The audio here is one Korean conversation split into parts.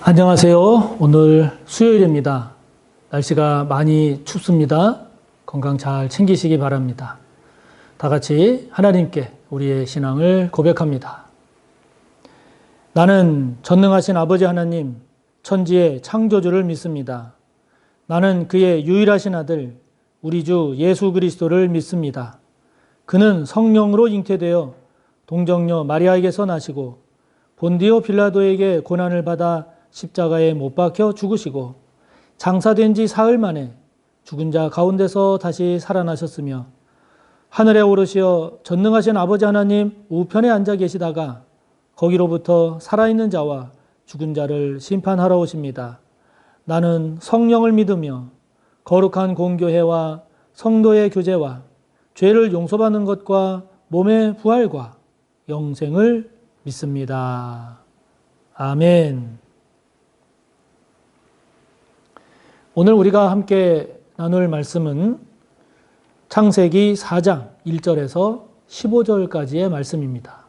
안녕하세요. 오늘 수요일입니다. 날씨가 많이 춥습니다. 건강 잘 챙기시기 바랍니다. 다 같이 하나님께 우리의 신앙을 고백합니다. 나는 전능하신 아버지 하나님, 천지의 창조주를 믿습니다. 나는 그의 유일하신 아들, 우리 주 예수 그리스도를 믿습니다. 그는 성령으로 잉태되어 동정녀 마리아에게서 나시고 본디오 빌라도에게 고난을 받아 십자가에 못 박혀 죽으시고 장사된 지 사흘 만에 죽은 자 가운데서 다시 살아나셨으며 하늘에 오르시어 전능하신 아버지 하나님 우편에 앉아 계시다가 거기로부터 살아있는 자와 죽은 자를 심판하러 오십니다. 나는 성령을 믿으며 거룩한 공교회와 성도의 교제와 죄를 용서받는 것과 몸의 부활과 영생을 믿습니다. 아멘. 오늘 우리가 함께 나눌 말씀은 창세기 4장 1절에서 15절까지의 말씀입니다.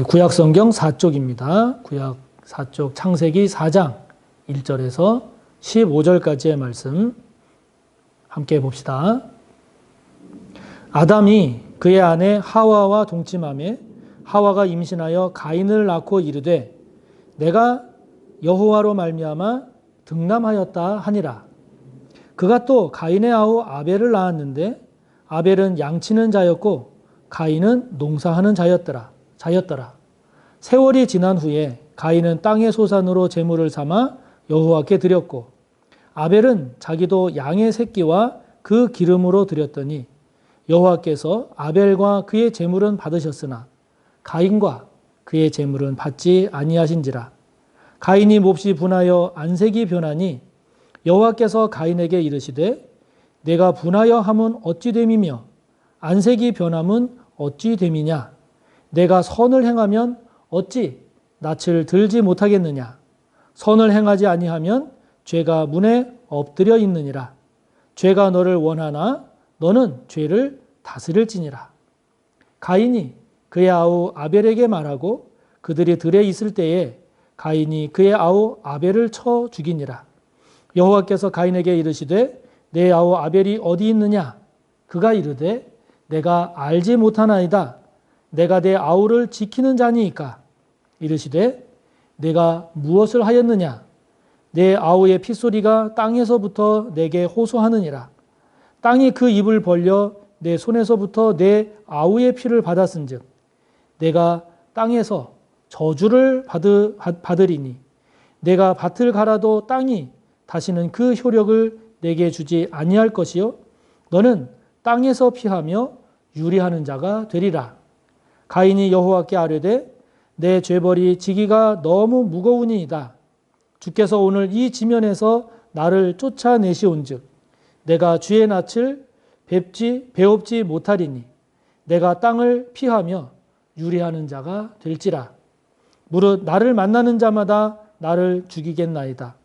구약 성경 4쪽입니다. 구약 4쪽 창세기 4장 1절에서 15절까지의 말씀 함께 봅시다. 아담이 그의 아내 하와와 동침하며 하와가 임신하여 가인을 낳고 이르되 내가 여호와로 말미암아 등남하였다 하니라. 그가 또 가인의 아우 아벨을 낳았는데 아벨은 양치는 자였고 가인은 농사하는 자였더라. 세월이 지난 후에 가인은 땅의 소산으로 제물을 삼아 여호와께 드렸고 아벨은 자기도 양의 새끼와 그 기름으로 드렸더니 여호와께서 아벨과 그의 제물은 받으셨으나 가인과 그의 제물은 받지 아니하신지라. 가인이 몹시 분하여 안색이 변하니 여호와께서 가인에게 이르시되 내가 분하여 함은 어찌 됨이며 안색이 변함은 어찌 됨이냐. 내가 선을 행하면 어찌 낯을 들지 못하겠느냐. 선을 행하지 아니하면 죄가 문에 엎드려 있느니라. 죄가 너를 원하나 너는 죄를 다스릴지니라. 가인이 그의 아우 아벨에게 말하고 그들이 들에 있을 때에 가인이 그의 아우 아벨을 쳐 죽이니라. 여호와께서 가인에게 이르시되 내 아우 아벨이 어디 있느냐. 그가 이르되 내가 알지 못하나이다. 내가 내 아우를 지키는 자니이까. 이르시되 내가 무엇을 하였느냐. 내 아우의 핏소리가 땅에서부터 내게 호소하느니라. 땅이 그 입을 벌려 내 손에서부터 내 아우의 피를 받았은즉 내가 땅에서 저주를 받으리니 내가 밭을 갈아도 땅이 다시는 그 효력을 내게 주지 아니할 것이요 너는 땅에서 피하며 유리하는 자가 되리라. 가인이 여호와께 아뢰되 내 죄벌이 지기가 너무 무거우니이다. 주께서 오늘 이 지면에서 나를 쫓아내시온즉 내가 주의 낯을 배웁지 못하리니 내가 땅을 피하며 유리하는 자가 될지라. 무릇 나를 만나는 자마다 나를 죽이겠나이다.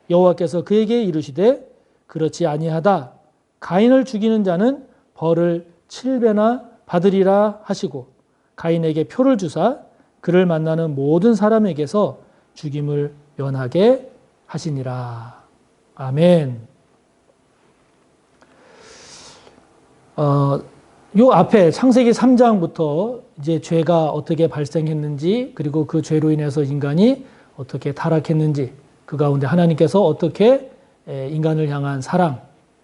여호와께서 그에게 이르시되 그렇지 아니하다. 가인을 죽이는 자는 벌을 7배나 받으리라 하시고 가인에게 표를 주사 그를 만나는 모든 사람에게서 죽임을 면하게 하시니라. 아멘. 요 앞에 창세기 3장부터 이제 죄가 어떻게 발생했는지 그리고 그 죄로 인해서 인간이 어떻게 타락했는지 그 가운데 하나님께서 어떻게 인간을 향한 사랑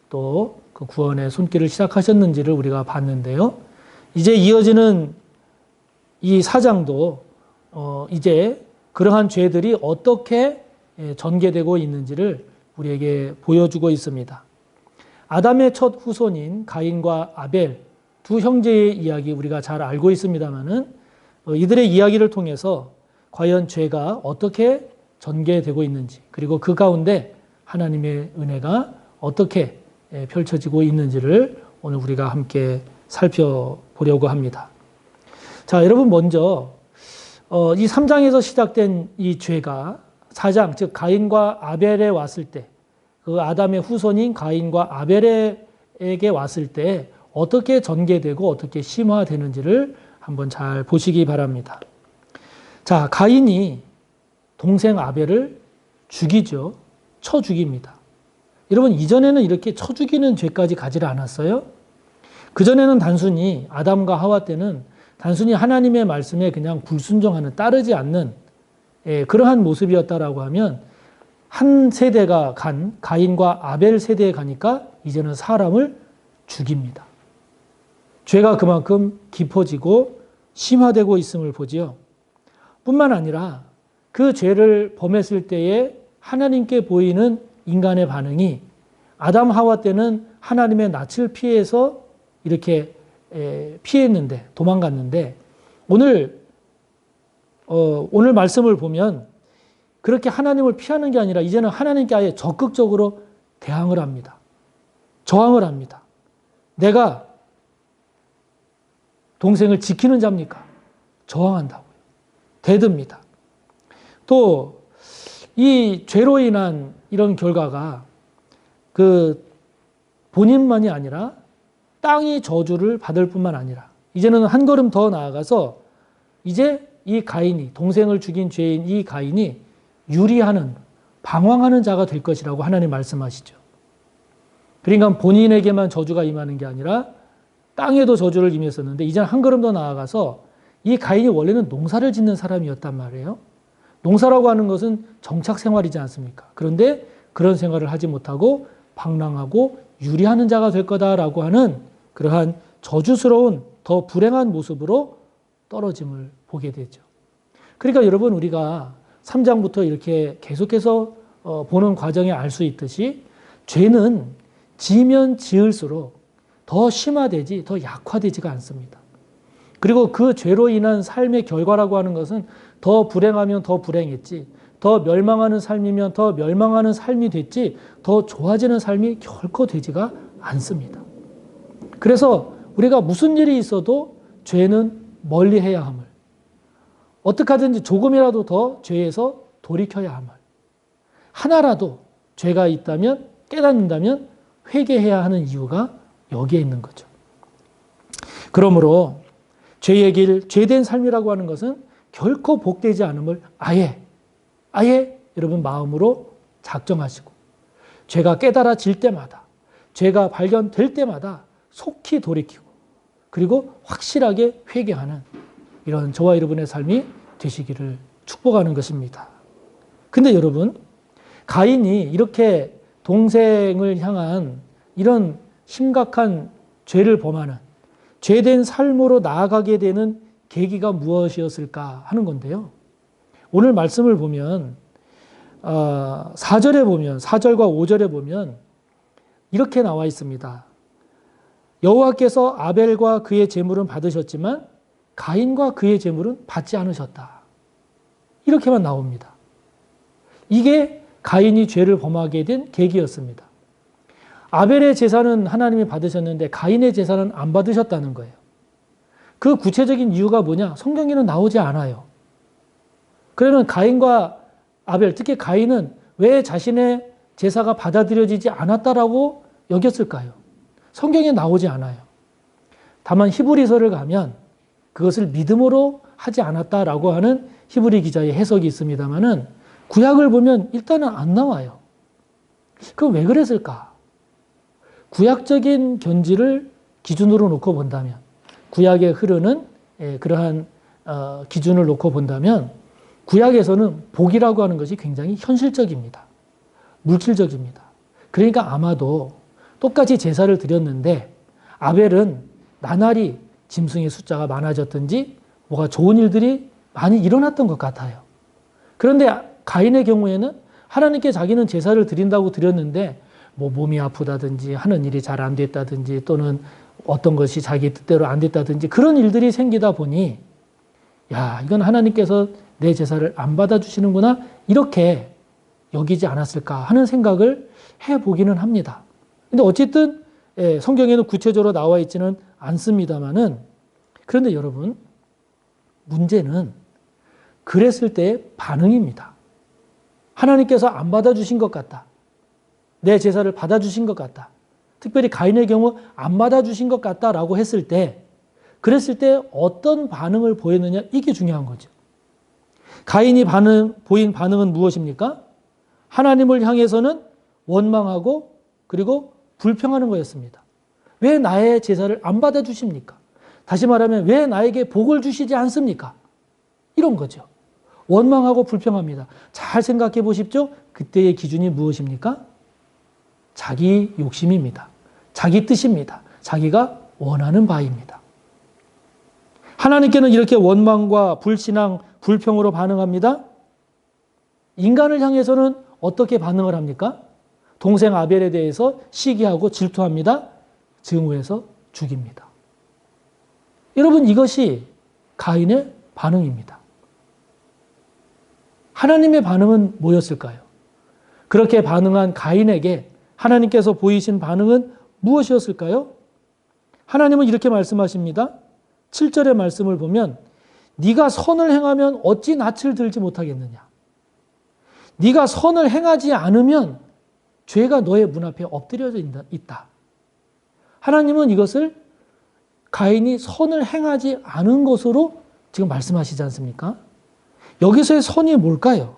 또 그 구원의 손길을 시작하셨는지를 우리가 봤는데요. 이제 이어지는 이 4장도 이제 그러한 죄들이 어떻게 전개되고 있는지를 우리에게 보여주고 있습니다. 아담의 첫 후손인 가인과 아벨 두 형제의 이야기 우리가 잘 알고 있습니다만은 이들의 이야기를 통해서 과연 죄가 어떻게 전개되고 있는지 그리고 그 가운데 하나님의 은혜가 어떻게 펼쳐지고 있는지를 오늘 우리가 함께 살펴보려고 합니다. 자, 여러분 먼저 이 3장에서 시작된 이 죄가 4장 즉 가인과 아벨에 왔을 때 그 아담의 후손인 가인과 아벨에게 왔을 때 어떻게 전개되고 어떻게 심화되는지를 한번 잘 보시기 바랍니다. 자, 가인이 동생 아벨을 죽이죠. 쳐 죽입니다. 여러분, 이전에는 이렇게 쳐 죽이는 죄까지 가지를 않았어요. 그전에는 단순히 아담과 하와 때는 단순히 하나님의 말씀에 그냥 불순종하는, 따르지 않는 그러한 모습이었다라고 하면 한 세대가 간 가인과 아벨 세대에 가니까 이제는 사람을 죽입니다. 죄가 그만큼 깊어지고 심화되고 있음을 보지요. 뿐만 아니라 그 죄를 범했을 때에 하나님께 보이는 인간의 반응이 아담 하와 때는 하나님의 낯을 피해서 이렇게 피했는데, 도망갔는데, 오늘 말씀을 보면 그렇게 하나님을 피하는 게 아니라 이제는 하나님께 아예 적극적으로 대항을 합니다. 저항을 합니다. 내가 동생을 지키는 자입니까? 저항한다고요. 대듭니다. 또 이 죄로 인한 이런 결과가 그 본인만이 아니라 땅이 저주를 받을 뿐만 아니라 이제는 한 걸음 더 나아가서 이제 이 가인이, 동생을 죽인 죄인 이 가인이 유리하는, 방황하는 자가 될 것이라고 하나님 말씀하시죠. 그러니까 본인에게만 저주가 임하는 게 아니라 땅에도 저주를 임했었는데 이제는 한 걸음 더 나아가서 이 가인이 원래는 농사를 짓는 사람이었단 말이에요. 농사라고 하는 것은 정착 생활이지 않습니까? 그런데 그런 생활을 하지 못하고 방랑하고 유리하는 자가 될 거다라고 하는 그러한 저주스러운 더 불행한 모습으로 떨어짐을 보게 되죠. 그러니까 여러분, 우리가 3장부터 이렇게 계속해서 보는 과정에 알 수 있듯이 죄는 지면 지을수록 더 심화되지 더 약화되지가 않습니다. 그리고 그 죄로 인한 삶의 결과라고 하는 것은 더 불행하면 더 불행했지, 더 멸망하는 삶이면 더 멸망하는 삶이 됐지, 더 좋아지는 삶이 결코 되지가 않습니다. 그래서 우리가 무슨 일이 있어도 죄는 멀리해야 함을, 어떻게 하든지 조금이라도 더 죄에서 돌이켜야 함을, 하나라도 죄가 있다면, 깨닫는다면 회개해야 하는 이유가 여기에 있는 거죠. 그러므로 죄의 길, 죄된 삶이라고 하는 것은 결코 복되지 않음을 아예 여러분 마음으로 작정하시고, 죄가 깨달아질 때마다, 죄가 발견될 때마다 속히 돌이키고, 그리고 확실하게 회개하는 이런 저와 여러분의 삶이 되시기를 축복하는 것입니다. 근데 여러분, 가인이 이렇게 동생을 향한 이런 심각한 죄를 범하는, 죄된 삶으로 나아가게 되는 계기가 무엇이었을까 하는 건데요. 오늘 말씀을 보면 4절에 보면, 4절과 5절에 보면 이렇게 나와 있습니다. 여호와께서 아벨과 그의 제물은 받으셨지만 가인과 그의 제물은 받지 않으셨다. 이렇게만 나옵니다. 이게 가인이 죄를 범하게 된 계기였습니다. 아벨의 제사는 하나님이 받으셨는데 가인의 제사는 안 받으셨다는 거예요. 그 구체적인 이유가 뭐냐? 성경에는 나오지 않아요. 그러면 가인과 아벨, 특히 가인은 왜 자신의 제사가 받아들여지지 않았다라고 여겼을까요? 성경에 나오지 않아요. 다만 히브리서를 가면 그것을 믿음으로 하지 않았다라고 하는 히브리 기자의 해석이 있습니다만은 구약을 보면 일단은 안 나와요. 그럼 왜 그랬을까? 구약적인 견지를 기준으로 놓고 본다면, 구약에 흐르는 그러한 기준을 놓고 본다면 구약에서는 복이라고 하는 것이 굉장히 현실적입니다. 물질적입니다. 그러니까 아마도 똑같이 제사를 드렸는데 아벨은 나날이 짐승의 숫자가 많아졌든지 뭐가 좋은 일들이 많이 일어났던 것 같아요. 그런데 가인의 경우에는 하나님께 자기는 제사를 드린다고 드렸는데 뭐 몸이 아프다든지 하는 일이 잘 안 됐다든지 또는 어떤 것이 자기 뜻대로 안 됐다든지 그런 일들이 생기다 보니 야, 이건 하나님께서 내 제사를 안 받아주시는구나 이렇게 여기지 않았을까 하는 생각을 해보기는 합니다. 근데 어쨌든 성경에는 구체적으로 나와 있지는 않습니다만은 그런데 여러분 문제는 그랬을 때의 반응입니다. 하나님께서 안 받아주신 것 같다. 내 제사를 받아주신 것 같다. 특별히 가인의 경우 안 받아주신 것 같다라고 했을 때 그랬을 때 어떤 반응을 보였느냐, 이게 중요한 거죠. 가인이 보인 반응은 무엇입니까? 하나님을 향해서는 원망하고 그리고 불평하는 거였습니다. 왜 나의 제사를 안 받아주십니까? 다시 말하면 왜 나에게 복을 주시지 않습니까? 이런 거죠. 원망하고 불평합니다. 잘 생각해 보십시오. 그때의 기준이 무엇입니까? 자기 욕심입니다. 자기 뜻입니다. 자기가 원하는 바입니다. 하나님께는 이렇게 원망과 불신앙, 불평으로 반응합니다. 인간을 향해서는 어떻게 반응을 합니까? 동생 아벨에 대해서 시기하고 질투합니다. 증오해서 죽입니다. 여러분, 이것이 가인의 반응입니다. 하나님의 반응은 뭐였을까요? 그렇게 반응한 가인에게 하나님께서 보이신 반응은 무엇이었을까요? 하나님은 이렇게 말씀하십니다. 7절의 말씀을 보면 네가 선을 행하면 어찌 낯을 들지 못하겠느냐. 네가 선을 행하지 않으면 죄가 너의 문 앞에 엎드려져 있다. 하나님은 이것을 가인이 선을 행하지 않은 것으로 지금 말씀하시지 않습니까? 여기서의 선이 뭘까요?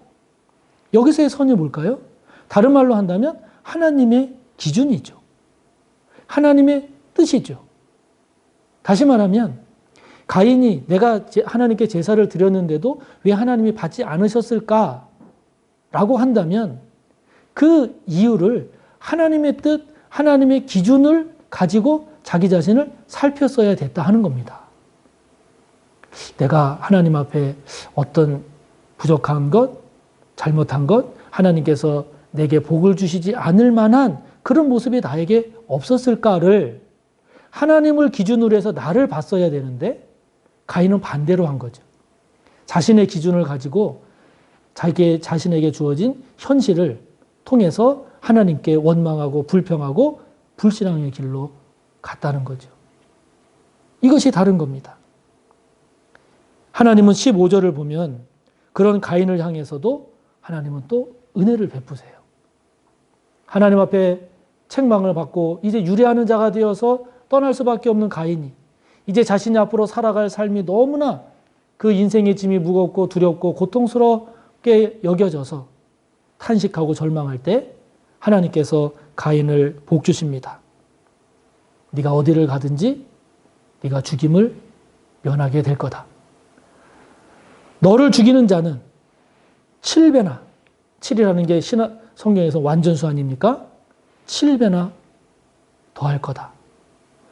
여기서의 선이 뭘까요? 다른 말로 한다면 하나님의 기준이죠. 하나님의 뜻이죠. 다시 말하면 가인이 내가 하나님께 제사를 드렸는데도 왜 하나님이 받지 않으셨을까라고 한다면 그 이유를 하나님의 뜻, 하나님의 기준을 가지고 자기 자신을 살폈어야 됐다 하는 겁니다. 내가 하나님 앞에 어떤 부족한 것, 잘못한 것, 하나님께서 내게 복을 주시지 않을 만한 그런 모습이 나에게 없었을까를 하나님을 기준으로 해서 나를 봤어야 되는데 가인은 반대로 한 거죠. 자신의 기준을 가지고 자기 자신에게 주어진 현실을 통해서 하나님께 원망하고 불평하고 불신앙의 길로 갔다는 거죠. 이것이 다른 겁니다. 하나님은 15절을 보면 그런 가인을 향해서도 하나님은 또 은혜를 베푸세요. 하나님 앞에 책망을 받고 이제 유례하는 자가 되어서 떠날 수밖에 없는 가인이 이제 자신이 앞으로 살아갈 삶이 너무나 그 인생의 짐이 무겁고 두렵고 고통스럽게 여겨져서 탄식하고 절망할 때 하나님께서 가인을 복 주십니다. 네가 어디를 가든지 네가 죽임을 면하게 될 거다. 너를 죽이는 자는 7배나, 7이라는 게 성경에서 완전수 아닙니까? 7배나 더할 거다.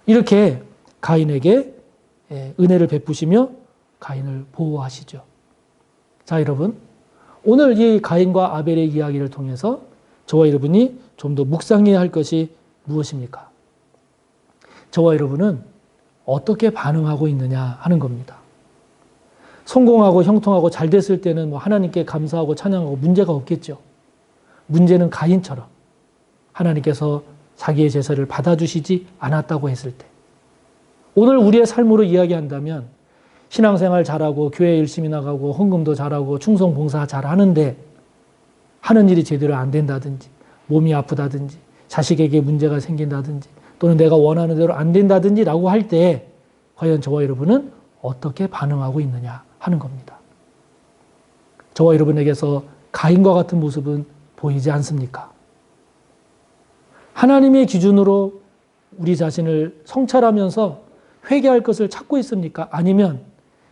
이렇게 가인에게 은혜를 베푸시며 가인을 보호하시죠. 자, 여러분, 오늘 이 가인과 아벨의 이야기를 통해서 저와 여러분이 좀 더 묵상해야 할 것이 무엇입니까? 저와 여러분은 어떻게 반응하고 있느냐 하는 겁니다. 성공하고 형통하고 잘 됐을 때는 하나님께 감사하고 찬양하고 문제가 없겠죠. 문제는 가인처럼 하나님께서 자기의 제사를 받아주시지 않았다고 했을 때, 오늘 우리의 삶으로 이야기한다면 신앙생활 잘하고 교회 열심히 나가고 헌금도 잘하고 충성 봉사 잘하는데 하는 일이 제대로 안 된다든지 몸이 아프다든지 자식에게 문제가 생긴다든지 또는 내가 원하는 대로 안 된다든지 라고 할 때 과연 저와 여러분은 어떻게 반응하고 있느냐 하는 겁니다. 저와 여러분에게서 가인과 같은 모습은 보이지 않습니까? 하나님의 기준으로 우리 자신을 성찰하면서 회개할 것을 찾고 있습니까? 아니면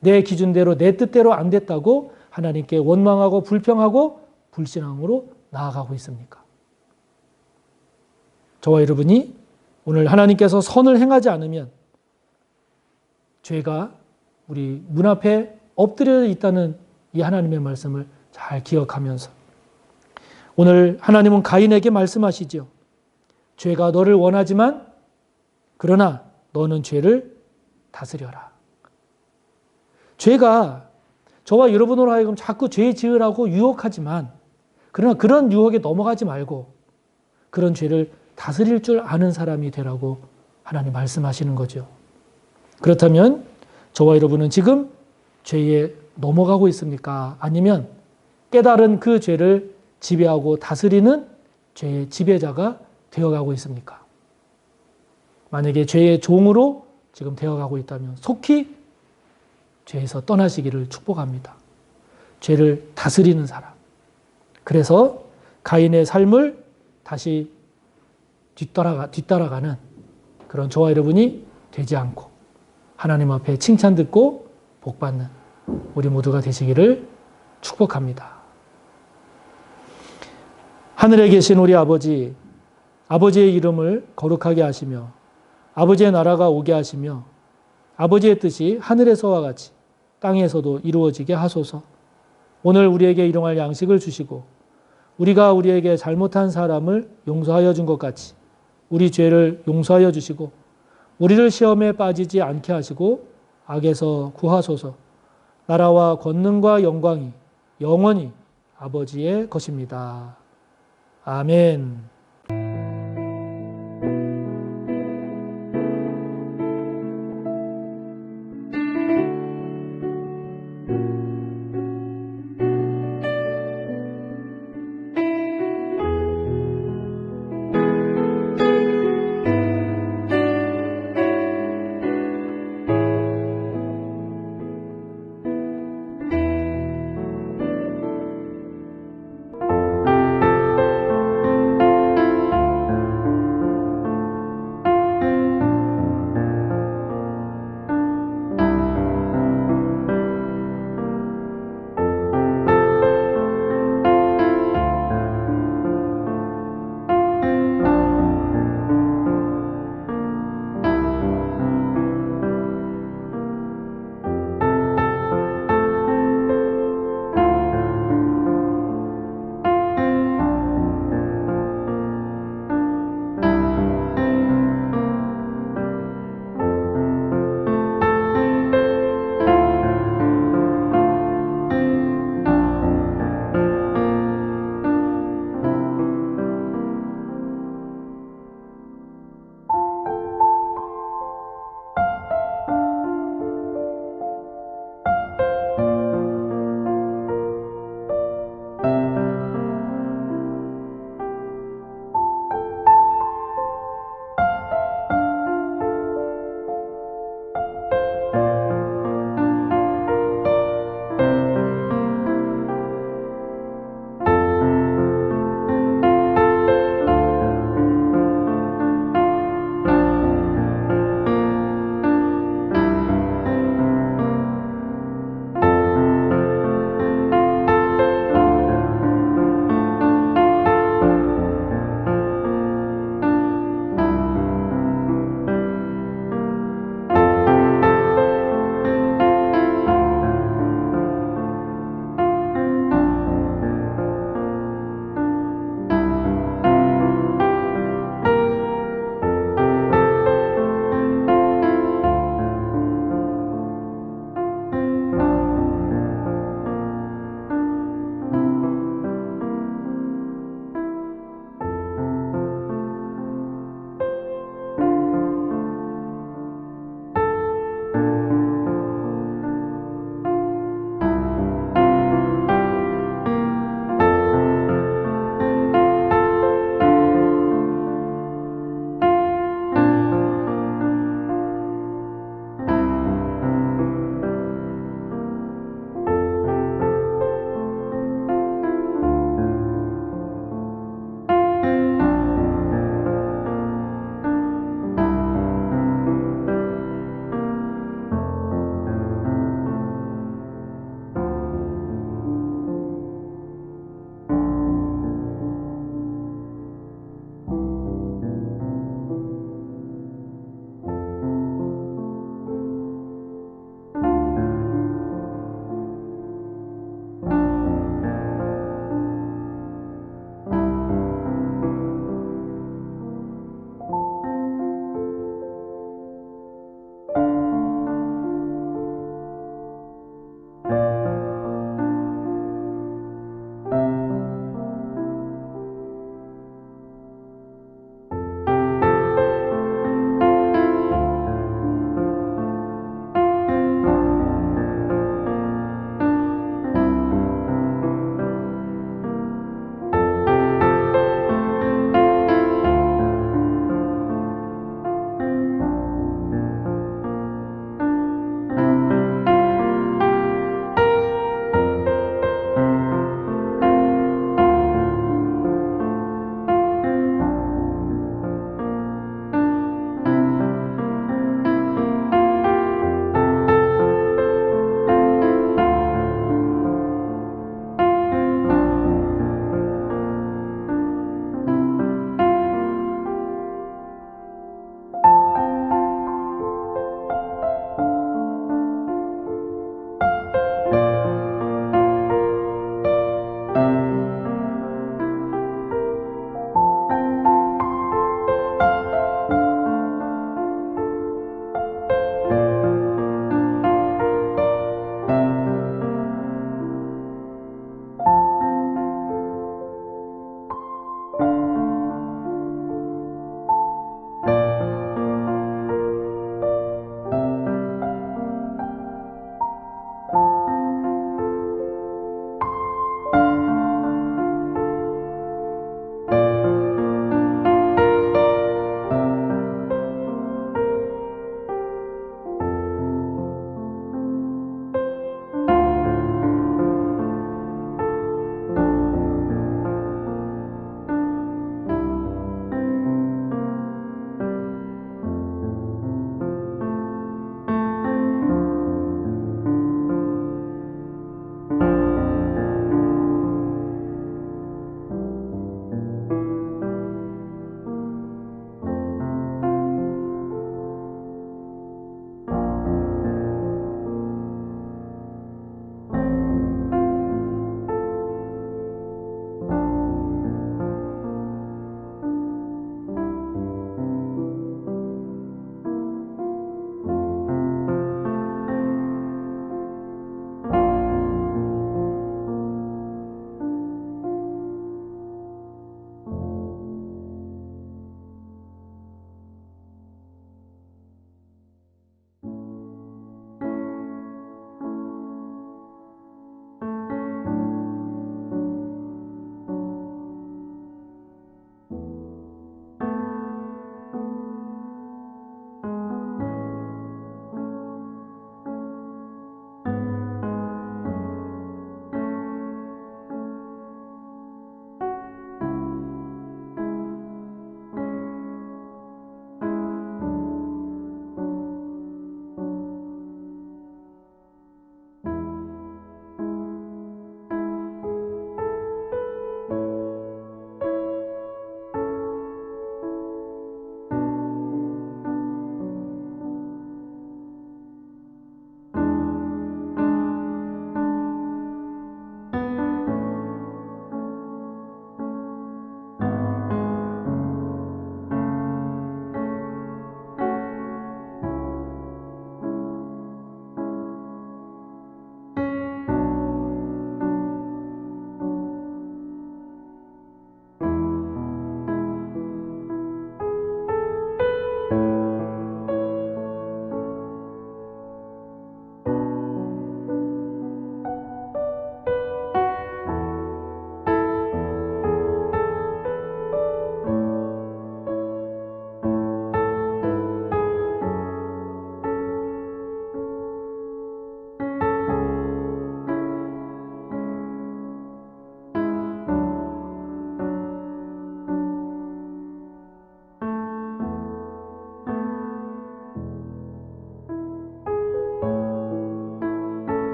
내 기준대로 내 뜻대로 안 됐다고 하나님께 원망하고 불평하고 불신앙으로 나아가고 있습니까? 저와 여러분이 오늘 하나님께서 선을 행하지 않으면 죄가 우리 문 앞에 엎드려 있다는 이 하나님의 말씀을 잘 기억하면서 오늘 하나님은 가인에게 말씀하시죠. 죄가 너를 원하지만 그러나 너는 죄를 다스려라. 죄가 저와 여러분으로 하여금 자꾸 죄 지으라고 유혹하지만 그러나 그런 유혹에 넘어가지 말고 그런 죄를 다스릴 줄 아는 사람이 되라고 하나님 말씀하시는 거죠. 그렇다면 저와 여러분은 지금 죄에 넘어가고 있습니까? 아니면 깨달은 그 죄를 지배하고 다스리는 죄의 지배자가 되어가고 있습니까? 만약에 죄의 종으로 지금 되어가고 있다면 속히 죄에서 떠나시기를 축복합니다. 죄를 다스리는 사람. 그래서 가인의 삶을 다시 뒤따라가는 그런 저와 여러분이 되지 않고 하나님 앞에 칭찬 듣고 복받는 우리 모두가 되시기를 축복합니다. 하늘에 계신 우리 아버지, 아버지의 이름을 거룩하게 하시며 아버지의 나라가 오게 하시며 아버지의 뜻이 하늘에서와 같이 땅에서도 이루어지게 하소서. 오늘 우리에게 일용할 양식을 주시고 우리가 우리에게 잘못한 사람을 용서하여 준 것 같이 우리 죄를 용서하여 주시고 우리를 시험에 빠지지 않게 하시고 악에서 구하소서. 나라와 권능과 영광이 영원히 아버지의 것입니다. 아멘.